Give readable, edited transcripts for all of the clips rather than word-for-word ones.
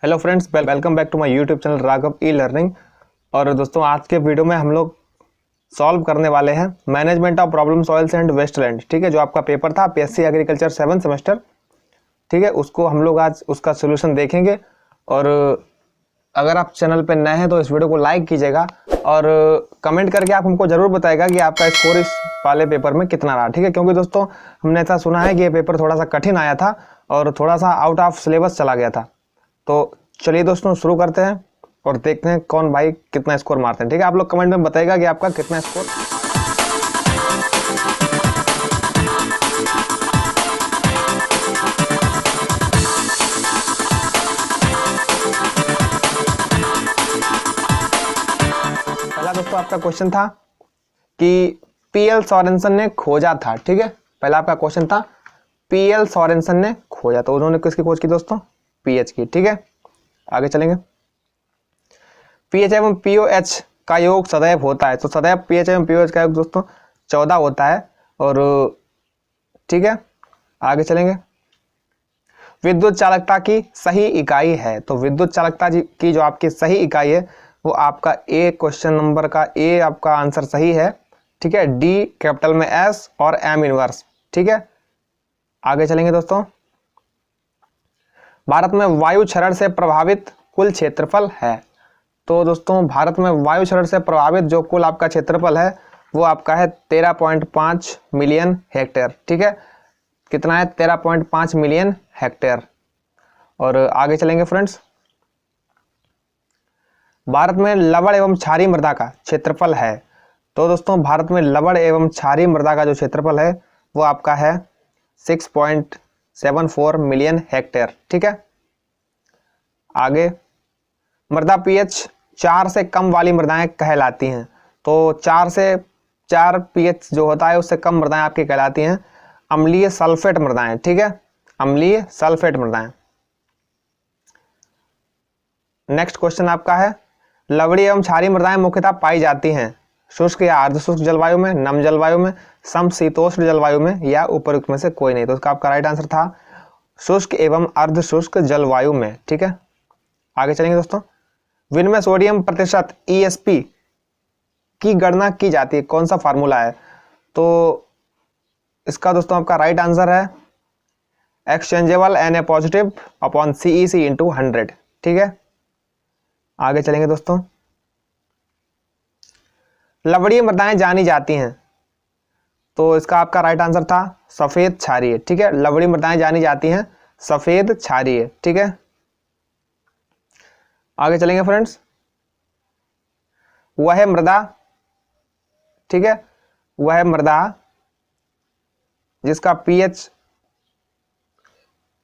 Hello friends, welcome back to my YouTube channel Raghav e learning. और दोस्तों, आज के वीडियो में हम लोग सॉल्व करने वाले हैं management of problem soils and wasteland. ठीक है, जो आपका पेपर था पीएससी एग्रीकल्चर 7 सेमेस्टर। ठीक है, उसको हम लोग आज उसका सोल्यूशन देखेंगे। और अगर आप चैनल पर नए हैं तो इस वीडियो को लाइक कीजिएगा और कमेंट करके आप हमको ज़रूर बताएगा कि आपका स्कोर इस वाले पेपर में कितना रहा। ठीक है, क्योंकि दोस्तों हमने ऐसा सुना है कि ये पेपर थोड़ा सा कठिन आया था और थोड़ा सा आउट ऑफ सिलेबस चला गया था। तो चलिए दोस्तों, शुरू करते हैं और देखते हैं कौन भाई कितना स्कोर मारते हैं। ठीक है, आप लोग कमेंट में बताइएगा कि आपका कितना स्कोर। पहला दोस्तों आपका क्वेश्चन था कि पीएल सोरेनसन ने खोजा था। ठीक है, पहला आपका क्वेश्चन था पीएल सोरेनसन ने खोजा, तो उन्होंने किसकी खोज की दोस्तों? पीएच की। ठीक है, आगे चलेंगे। पीएच एवं पीओएच का योग सदैव होता है, तो सदैव पीएच एवं पीओएच का योग दोस्तों 14 होता है। और ठीक है, आगे चलेंगे। विद्युत चालकता की सही इकाई है, तो विद्युत चालकता की जो आपकी सही इकाई है वो आपका ए, क्वेश्चन नंबर का ए आपका आंसर सही है। ठीक है, डी कैपिटल में एस और एम इनवर्स। ठीक है, आगे चलेंगे दोस्तों। भारत में वायु क्षरण से प्रभावित कुल क्षेत्रफल है, तो दोस्तों भारत में वायु क्षरण से प्रभावित जो कुल आपका क्षेत्रफल है वो आपका है 13.5 मिलियन हेक्टेयर। ठीक है, कितना है? 13.5 मिलियन हेक्टेयर। और आगे चलेंगे फ्रेंड्स। भारत में लवण एवं क्षारीय मृदा का क्षेत्रफल है, तो दोस्तों भारत में लवण एवं क्षारीय मृदा का जो क्षेत्रफल है वो आपका है 6.74 मिलियन हेक्टेयर। ठीक है, आगे। मृदा पीएच 4 से कम वाली मृदाएं कहलाती हैं, तो 4 पीएच जो होता है उससे कम मृदाएं आपकी कहलाती हैं अम्लीय सल्फेट मृदाएं। ठीक है, अम्लीय सल्फेट मृदाएं। नेक्स्ट क्वेश्चन आपका है लवणीय एवं क्षारीय मृदाएं मुख्यतः पाई जाती हैं शुष्क या अर्धशुष्क जलवायु में, नम जलवायु में, समशीतोष्ण जलवायु में या उपयुक्त में से कोई नहीं। तो इसका आपका राइट आंसर था शुष्क एवं अर्धशुष्क जलवायु में। ठीक है, आगे चलेंगे दोस्तों। विनिमय सोडियम प्रतिशत ESP की गणना की जाती है, कौन सा फार्मूला है? तो इसका दोस्तों आपका राइट आंसर है exchangeable Na positive upon CEC into 100। ठीक है, आगे चलेंगे दोस्तों। लवणीय मृदाएं जानी जाती हैं, तो इसका आपका राइट आंसर था सफेद क्षारीय। ठीक है, लवणीय मृदाएं जानी जाती हैं सफेद क्षारीय। ठीक है, आगे चलेंगे फ्रेंड्स। वह मृदा, ठीक है, वह मृदा जिसका पीएच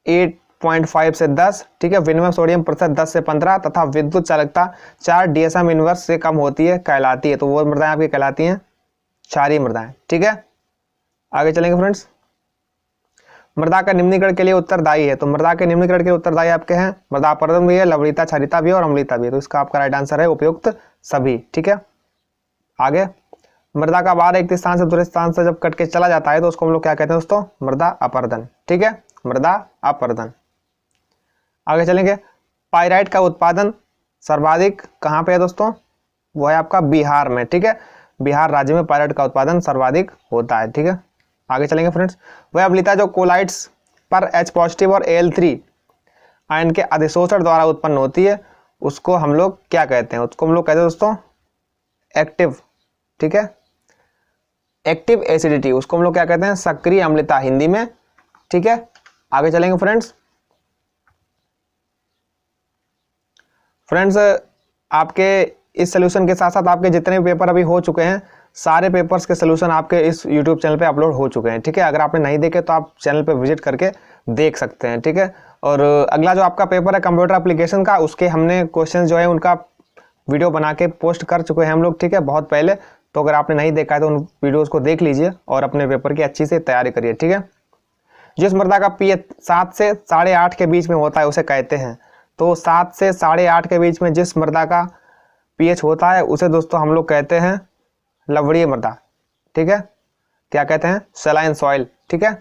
8.5 से 10, ठीक है, विनिमय सोडियम प्रतिशत 10 से 15 तथा विद्युत चालकता 4 DSM इनवर्स से कम होती है कहलाती है, तो वो मृदाएं आपकी कहलाती हैं क्षारीय मृदाएं। ठीक है, आगे चलेंगे फ्रेंड्स। मृदा का निम्नीकरण के लिए उत्तरदायी है, तो मृदा के निम्नीकरण के उत्तरदायी आपके हैं मृदा अपरदन भी है, लवणीयता, क्षारीयता भी है और अम्लीयता भी है, तो इसका आपका राइट आंसर है उपयुक्त सभी। ठीक है, आगे। मृदा का बाहर एक स्थान से दूसरे स्थान से जब कट के चला जाता है तो उसको हम लोग क्या कहते हैं दोस्तों? मृदा अपरदन। ठीक है, मृदा अपरदन। आगे चलेंगे। पाइराइट का उत्पादन सर्वाधिक कहाँ पे है दोस्तों? वो है आपका बिहार में। ठीक है, बिहार राज्य में पाइराइट का उत्पादन सर्वाधिक होता है। ठीक है, आगे चलेंगे फ्रेंड्स। वह अम्लीयता जो कोलाइट्स पर H पॉजिटिव और Al3 आयन के अधिशोषण द्वारा उत्पन्न होती है उसको हम लोग क्या कहते हैं? उसको हम लोग कहते हैं दोस्तों एक्टिव। ठीक है, एक्टिव एसिडिटी, उसको हम लोग क्या कहते हैं? सक्रिय अम्लता हिंदी में। ठीक है, आगे चलेंगे फ्रेंड्स। आपके इस सोल्यूशन के साथ साथ आपके जितने भी पेपर अभी हो चुके हैं सारे पेपर्स के सोल्यूशन आपके इस YouTube चैनल पे अपलोड हो चुके हैं। ठीक है, अगर आपने नहीं देखे तो आप चैनल पे विजिट करके देख सकते हैं। ठीक है, और अगला जो आपका पेपर है कंप्यूटर एप्लीकेशन का, उसके हमने क्वेश्चन जो है उनका वीडियो बना के पोस्ट कर चुके हैं हम लोग। ठीक है, बहुत पहले, तो अगर आपने नहीं देखा है तो उन वीडियोज़ को देख लीजिए और अपने पेपर की अच्छी से तैयारी करिए। ठीक है, जिस मृदा का पीएच 7 से 8.5 के बीच में होता है उसे कहते हैं, तो 7 से 8.5 के बीच में जिस मृदा का पीएच होता है उसे दोस्तों हम लोग कहते हैं लवणीय मृदा। ठीक है, क्या कहते हैं? Saline soil. ठीक है,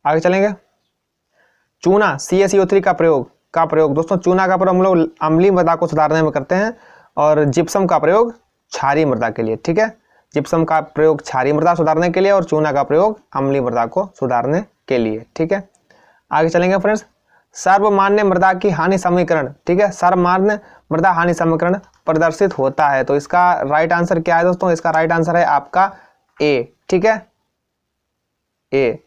आगे चलेंगे। चूना CaCO3 का प्रयोग का प्रयोग दोस्तों, चूना का प्रयोग हम लोग अम्लीय मृदा को सुधारने में करते हैं और जिप्सम का प्रयोग क्षारीय मृदा के लिए। ठीक है, जिप्सम का प्रयोग क्षारीय मृदा सुधारने के लिए और चूना का प्रयोग अम्लीय मृदा को सुधारने के लिए। ठीक है, आगे चलेंगे फ्रेंड्स। सर्वमान्य मृदा की हानि समीकरण, ठीक है, सर्वमान्य मृदा हानि समीकरण प्रदर्शित होता है। तो इसका राइट आंसर क्या है दोस्तों? इसका राइट आंसर है आपका ए। ठीक है, A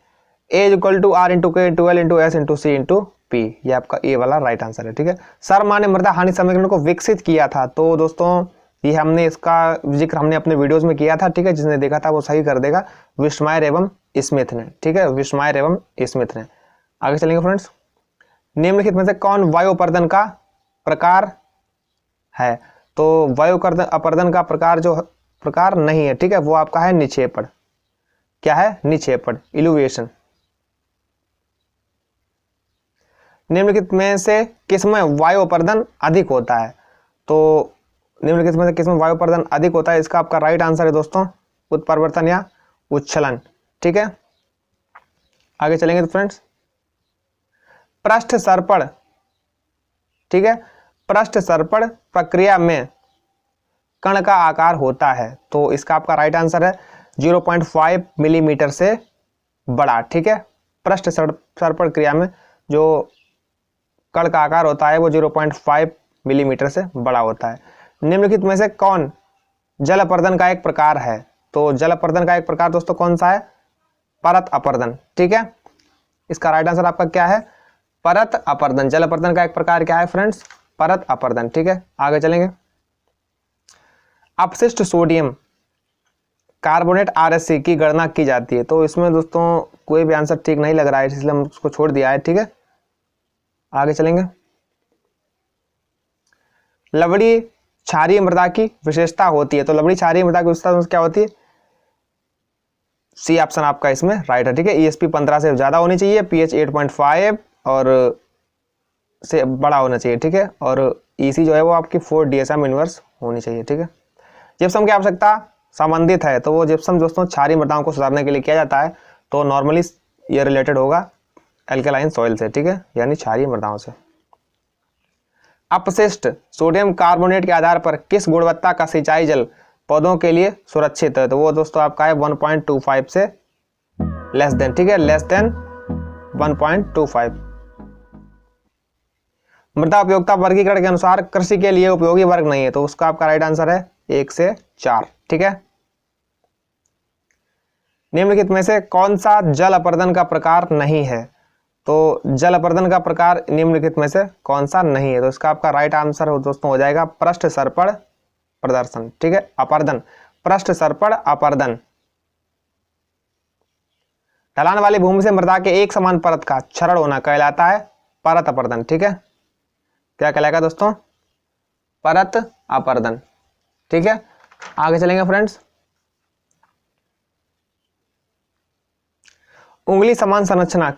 is equal to R into K into L into S into C into P, ये आपका ए वाला राइट आंसर है। ठीक है, सर्वमान्य मृदा हानि समीकरण को विकसित किया था, तो दोस्तों ये हमने इसका जिक्र हमने अपने वीडियोस में किया था। ठीक है, जिसने देखा था वो सही कर देगा, विस्मायर एवं स्मिथ ने। ठीक है, विस्मायर एवं स्मिथ ने। आगे चलेंगे फ्रेंड्स। निम्नलिखित में से कौन वायु अपर्दन का प्रकार है? तो वायु अपर्दन का प्रकार जो प्रकार नहीं है, ठीक है, वो आपका है निक्षेपण। क्या है? निक्षेपण, इल्यूविएशन। निम्नलिखित में से किसमें वायु अपर्दन अधिक होता है? तो निम्नलिखित में से किसमें वायु अपर्दन अधिक होता है? इसका आपका राइट आंसर है दोस्तों उत्परिवर्तन या उच्छलन। ठीक है, आगे चलेंगे तो फ्रेंड्स। पृष्ठ सर्पण, ठीक है, पृष्ठ सर्पण प्रक्रिया में कण का आकार होता है, तो इसका आपका राइट आंसर है 0.5 मिलीमीटर से बड़ा। ठीक है, पृष्ठ सर्पण क्रिया में जो कण का आकार होता है वो 0.5 मिलीमीटर से बड़ा होता है। निम्नलिखित में से कौन जल अपर्दन का एक प्रकार है? तो जल अपर्दन का एक प्रकार दोस्तों कौन सा है? परत अपर्दन। ठीक है, इसका राइट आंसर आपका क्या है? परत अपर्दन। जल अपर्दन का एक प्रकार क्या है फ्रेंड्स? परत अपर्दन। ठीक है, आगे चलेंगे। अपशिष्ट सोडियम कार्बोनेट RSC की गणना की जाती है, तो इसमें दोस्तों कोई भी आंसर ठीक नहीं लग रहा है, इसलिए हम उसको छोड़ दिया है। ठीक है, आगे चलेंगे। लवणीय क्षारीय मृदा की विशेषता होती है, तो लवणीय क्षारीय मृदा की विशेषता क्या होती है? सी ऑप्शन आपका इसमें राइट है। ठीक है, ESP 15 से ज्यादा होनी चाहिए, pH 8.5 और से बड़ा होना चाहिए। ठीक है, और EC जो है वो आपकी 4 DSM इनवर्स होनी चाहिए। ठीक है, जिप्सम की आवश्यकता संबंधित है, तो वो जिप्सम दोस्तों क्षारीय मृदाओं को सुधारने के लिए किया जाता है, तो नॉर्मली ये रिलेटेड होगा एल्केलाइन सॉइल से। ठीक है, यानी क्षारीय मृदाओं से। अपशिष्ट सोडियम कार्बोनेट के आधार पर किस गुणवत्ता का सिंचाई जल पौधों के लिए सुरक्षित है? तो वो दोस्तों आपका है 1.25 से लेस देन। ठीक है, लेस देन 1.25। मृदा उपयोगिता वर्गीकरण के अनुसार कृषि के लिए उपयोगी वर्ग नहीं है, तो उसका आपका राइट आंसर है 1 से 4। ठीक है, निम्नलिखित में से कौन सा जल अपर्दन का प्रकार नहीं है? तो जल अपर्दन का प्रकार निम्नलिखित में से कौन सा नहीं है? तो इसका आपका राइट आंसर दोस्तों हो जाएगा पृष्ठ सर्पण प्रदर्शन। ठीक है, अपर्दन, पृष्ठ सर्पण अपर्दन। ढलान वाली भूमि से मृदा के एक समान परत का क्षरण होना कहलाता है परत अपर्दन। ठीक है, क्या कहलाएगा दोस्तों? परत अपर्दन। ठीक है, आगे चलेंगे फ्रेंड्स। उंगली समान संरचना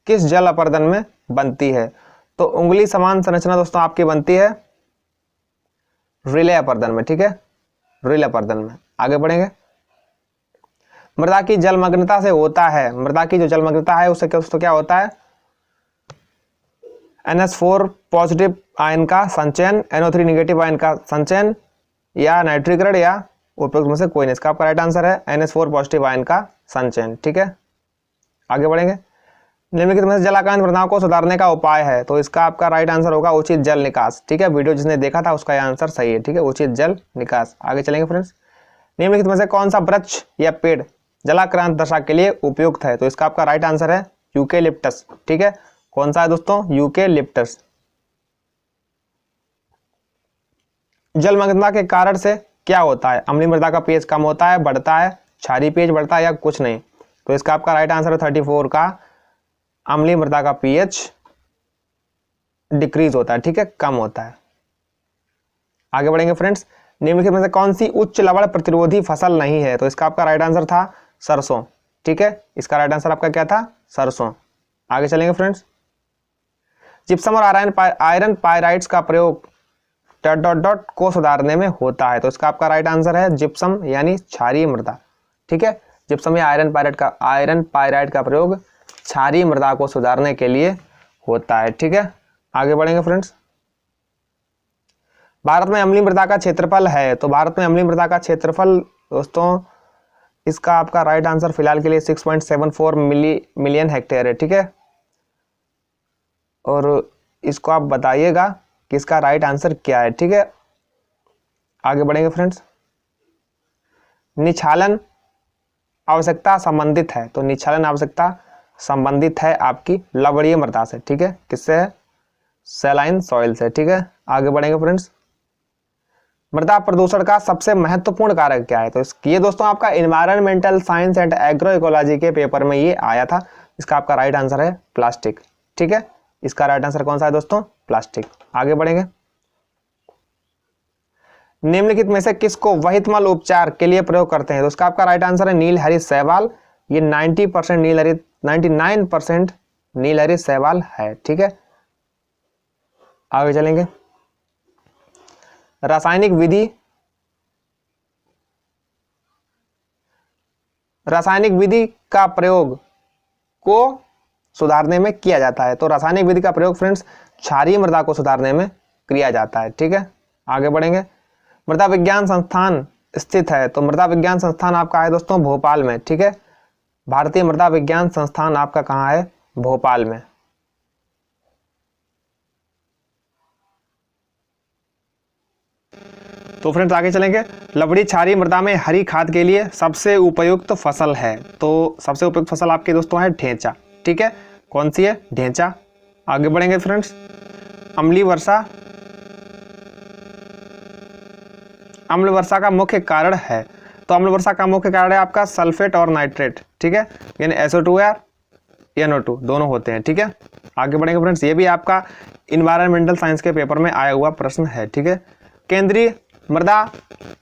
किस जल अपर्दन में बनती है? तो उंगली समान संरचना दोस्तों आपकी बनती है रिले अपर्दन में। ठीक है, रिले अपर्दन में। आगे बढ़ेंगे। मृदा की जलमग्नता से होता है, मृदा की जो जलमग्नता है उससे दोस्तों क्या होता है? NH4 पॉजिटिव आयन का संचयन, NO3 निगेटिव आयन का संचयन, या नाइट्रीकरण, या उपयुक्त में से कोई नहीं। इसका आपका राइट आंसर है NH4 पॉजिटिव आयन का संचयन। ठीक है, आगे बढ़ेंगे। निम्नलिखित में से जलाकांत मृदाओं को सुधारने का उपाय है, तो इसका आपका राइट आंसर होगा उचित जल निकास। ठीक है, वीडियो जिसने देखा था उसका आंसर सही है। ठीक है, उचित जल निकास। आगे चलेंगे फ्रेंड्स। निम्नलिखित में से कौन सा वृक्ष या पेड़ जलाक्रांत दशा के लिए उपयुक्त है? तो इसका आपका राइट आंसर है यूकेलिप्टस। ठीक है, कौन सा है दोस्तों? यूकेलिप्टस। जलमग्नता के कारण से क्या होता है? अम्लीय मृदा का pH कम होता है, बढ़ता है, क्षारीय pH बढ़ता है, या कुछ नहीं? तो इसका आपका राइट आंसर है 34 का अम्लीय मृदा का pH डिक्रीज होता है। ठीक है, कम होता है। आगे बढ़ेंगे फ्रेंड्स। निम्नलिखित में से कौन सी उच्च लवण प्रतिरोधी फसल नहीं है? तो इसका आपका राइट आंसर था सरसों। ठीक है, इसका राइट आंसर आपका क्या था? सरसों। आगे चलेंगे फ्रेंड्स। जिप्सम और आयरन पायराइड्स का प्रयोग डॉट डॉट डॉट को सुधारने में होता है, तो इसका आपका राइट आंसर है जिप्सम यानी क्षारीय मृदा। ठीक है, जिप्सम या आयरन पायराइड का प्रयोग क्षारीय मृदा को सुधारने के लिए होता है। ठीक है, आगे बढ़ेंगे फ्रेंड्स। भारत में अम्लीय मृदा का क्षेत्रफल है, तो भारत में अम्लीय मृदा का क्षेत्रफल दोस्तों इसका आपका राइट आंसर फिलहाल के लिए 6.74 मिलियन हेक्टेयर है, ठीक है। और इसको आप बताइएगा कि इसका राइट आंसर क्या है, ठीक है। आगे बढ़ेंगे फ्रेंड्स। निक्षालन आवश्यकता संबंधित है, तो निक्षालन आवश्यकता संबंधित है आपकी लवणीय मृदा से, ठीक है। किससे है? सैलाइन सॉइल से, ठीक है। आगे बढ़ेंगे फ्रेंड्स। मृदा प्रदूषण का सबसे महत्वपूर्ण कारक क्या है? तो ये दोस्तों आपका environmental science and agro ecology के पेपर में ये आया था। इसका आपका राइट आंसर है प्लास्टिक, ठीक है। इसका राइट आंसर कौन सा है दोस्तों? प्लास्टिक। आगे बढ़ेंगे। निम्नलिखित में से किसको वहितमल उपचार के लिए प्रयोग करते हैं? तो उसका आपका राइट आंसर है नीलहरी शैवाल। ये 99% नीलहरी शैवाल है, ठीक है। आगे चलेंगे। रासायनिक विधि का प्रयोग को सुधारने में किया जाता है, तो रासायनिक विधि का प्रयोग फ्रेंड्स क्षारीय मृदा को सुधारने में किया जाता है, ठीक है। आगे बढ़ेंगे। मृदा विज्ञान संस्थान स्थित है, तो मृदा विज्ञान संस्थान आपका है दोस्तों भोपाल में, ठीक है। भारतीय मृदा विज्ञान संस्थान आपका कहाँ है? भोपाल में। तो फ्रेंड्स आगे चलेंगे। लवणी क्षारीय मृदा में हरी खाद के लिए सबसे उपयुक्त फसल है, तो सबसे उपयुक्त फसल आपके दोस्तों है ढेंचा, ठीक है। कौन सी है? ढेंचा। आगे बढ़ेंगे फ्रेंड्स। अम्लीय वर्षा का मुख्य कारण है, तो अम्ल वर्षा का मुख्य कारण है आपका सल्फेट और नाइट्रेट, ठीक है। यानी SO2 या NO2 दोनों होते हैं, ठीक है। आगे बढ़ेंगे फ्रेंड्स। ये भी आपका इन्वायरमेंटल साइंस के पेपर में आया हुआ प्रश्न है, ठीक है। केंद्रीय मृदा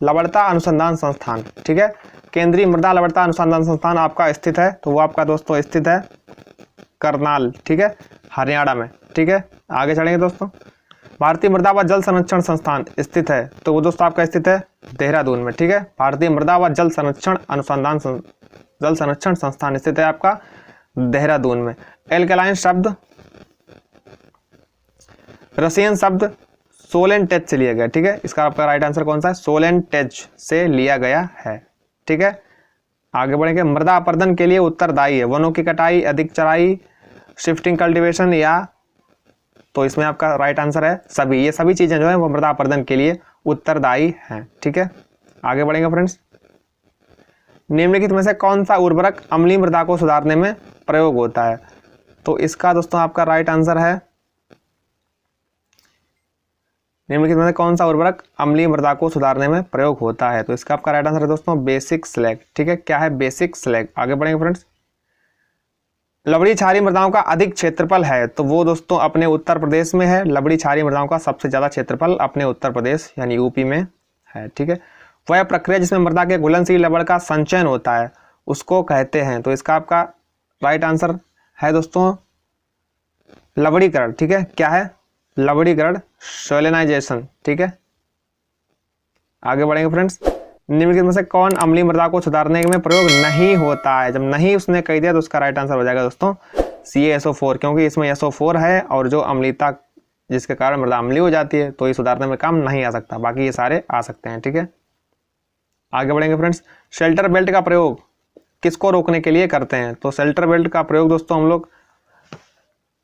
लवणता अनुसंधान संस्थान, ठीक है। केंद्रीय मृदा लवणता अनुसंधान संस्थान आपका स्थित है, तो वो आपका दोस्तों स्थित है करनाल, ठीक है, हरियाणा में, ठीक है। आगे चलेंगे दोस्तों। भारतीय मृदा व जल संरक्षण संस्थान स्थित है, तो वो दोस्तों आपका स्थित है देहरादून में, ठीक है। भारतीय मृदा व जल संरक्षण संस्थान स्थित है आपका देहरादून में। एल्कलाइन शब्द रसियन शब्द सोलेंटेज से लिया गया, ठीक है। इसका आपका राइट आंसर कौन सा है? सोलेंटेज से लिया गया है, ठीक है। आगे बढ़ेंगे। मृदा अपर्दन के लिए उत्तरदायी है वनों की कटाई, अधिक चराई, शिफ्टिंग कल्टीवेशन या, तो इसमें आपका राइट आंसर है सभी। ये सभी चीजें जो है वो मृदा अपर्दन के लिए उत्तरदायी हैं, ठीक है। आगे बढ़ेंगे फ्रेंड्स। निम्नलिखित में से कौन सा उर्वरक अम्लीय मृदा को सुधारने में प्रयोग होता है? तो इसका दोस्तों आपका राइट आंसर है, निम्नलिखित में से कौन सा उर्वरक अम्लीय मृदा को सुधारने में प्रयोग होता है? तो इसका आपका राइट आंसर है दोस्तों बेसिक स्लैग, ठीक है। क्या है? Basic slag. आगे बढ़ेंगे फ्रेंड्स। लवणी क्षारीय मृदाओं का अधिक क्षेत्रफल है, तो वो दोस्तों अपने उत्तर प्रदेश में है। लवणी क्षारीय मृदाओं का सबसे ज्यादा क्षेत्रफल अपने उत्तर प्रदेश यानी यूपी में है, ठीक है। वह प्रक्रिया जिसमें मृदा के घुलनशील लवण का संचयन होता है उसको कहते हैं, तो इसका आपका राइट आंसर है दोस्तों लवणीकरण, ठीक है। क्या है? लवणीकरण, सैलिनाइजेशन, ठीक है। आगे बढ़ेंगे फ्रेंड्स। निम्नलिखित में से कौन अम्लीय मृदा को सुधारने में प्रयोग नहीं होता है? जब नहीं उसने कह दिया तो उसका राइट आंसर हो जाएगा दोस्तों CaSO4, क्योंकि इसमें SO4 है और जो अम्लीयता जिसके कारण मृदा अम्लीय हो जाती है, तो ये सुधारने में काम नहीं आ सकता, बाकी ये सारे आ सकते हैं, ठीक है। आगे बढ़ेंगे फ्रेंड्स। शेल्टर बेल्ट का प्रयोग किसको रोकने के लिए करते हैं? तो शेल्टर बेल्ट का प्रयोग दोस्तों हम लोग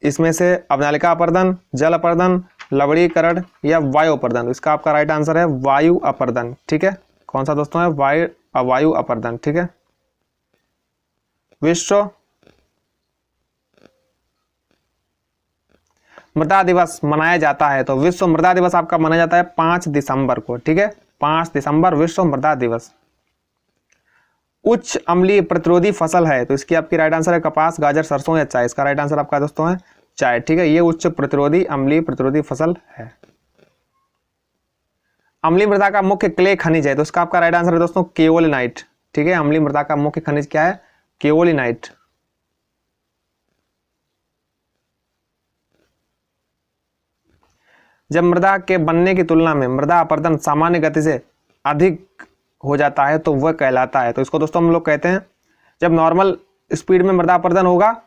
इसमें से अवनालिका अपर्दन, जल अपर्दन, लवणीकरण या वायु अपर्दन, इसका आपका राइट आंसर है वायु अपर्दन, ठीक है। कौन सा दोस्तों है? वायु अपर्दन, ठीक है। विश्व मृदा दिवस मनाया जाता है, तो विश्व मृदा दिवस आपका मनाया जाता है 5 दिसंबर को, ठीक है। 5 दिसंबर विश्व मृदा दिवस। उच्च अम्लीय प्रतिरोधी फसल है, तो इसकी आपकी राइट आंसर है कपास, गाजर, सरसों या चाय। इसका राइट आंसर आपका दोस्तों है चाय, ठीक है। ये उच्च प्रतिरोधी अम्लीय प्रतिरोधी फसल है। अम्लीय मृदा का मुख्य क्ले खनिज है, तो इसका आपका राइट आंसर है दोस्तों केओलिनाइट, ठीक है। अम्लीय मृदा का मुख्य खनिज क्या है? केओलिनाइट। जब मृदा के बनने की तुलना में मृदा अपर्दन सामान्य गति से अधिक हो जाता है तो वह कहलाता है, तो इसको दोस्तों हम लोग कहते हैं जब नॉर्मल स्पीड में मृदा अपर्दन होगा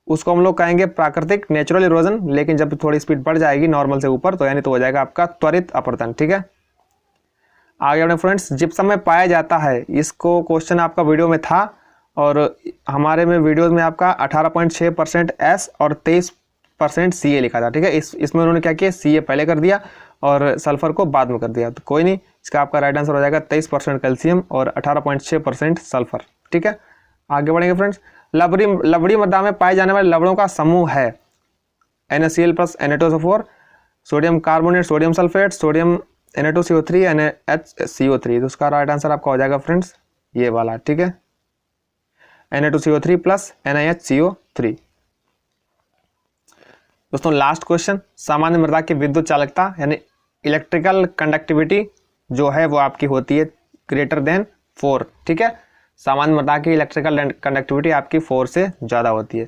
उसको हम लोग कहेंगे प्राकृतिक नेचुरल इरोजन, लेकिन जब थोड़ी स्पीड बढ़ जाएगी नॉर्मल से ऊपर तो यानी तो हो जाएगा आपका त्वरित अपरदन। ठीक है, आगे अपने फ्रेंड्स जिप्सम में पाया जाता है, इसको क्वेश्चन आपका वीडियो में था और हमारे में वीडियोस में आपका 18.6% S और 23% Ca लिखा था। ठीक है, इसमें उन्होंने क्या किया, Ca पहले कर दिया और सल्फर को बाद में कर दिया, तो कोई नहीं, इसका आपका राइट आंसर हो जाएगा 23% कैल्शियम और 18.6% सल्फर। ठीक है, आगे बढ़ेंगे फ्रेंड्स। लवड़ी मृदा में पाए जाने वाले लवणों का समूह है NaCl plus Na2SO4, sodium carbonate, sodium sulphate, sodium Na2CO3, NaHCO3। तो उसका राइट आंसर आपका हो जाएगा फ्रेंड्स ये वाला। ठीक है, Na2CO3 प्लस NaHCO3। दोस्तों लास्ट क्वेश्चन, सामान्य मृदा की विद्युत चालकता यानी इलेक्ट्रिकल कंडक्टिविटी जो है वो आपकी होती है ग्रेटर देन 4। ठीक है, सामान्य मृदा की इलेक्ट्रिकल कंडक्टिविटी आपकी 4 से ज़्यादा होती है।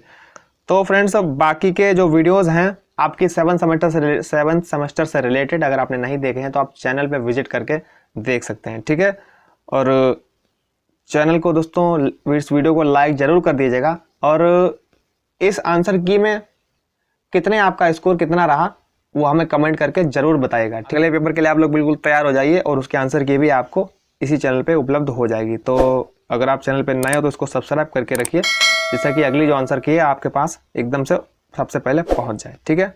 तो फ्रेंड्स बाकी के जो वीडियोस हैं आपकी 7th सेमेस्टर से रिलेटेड अगर आपने नहीं देखे हैं तो आप चैनल पे विजिट करके देख सकते हैं। ठीक है, और चैनल को दोस्तों इस वीडियो को लाइक ज़रूर कर दीजिएगा और इस आंसर की में कितने आपका स्कोर कितना रहा वो हमें कमेंट करके ज़रूर बताइएगा। अगले पेपर के लिए आप लोग बिल्कुल तैयार हो जाइए और उसके आंसर की भी आपको इसी चैनल पे उपलब्ध हो जाएगी। तो अगर आप चैनल पे नए हो तो इसको सब्सक्राइब करके रखिए जिससे कि अगली जो आंसर की है आपके पास एकदम से सबसे पहले पहुंच जाए। ठीक है।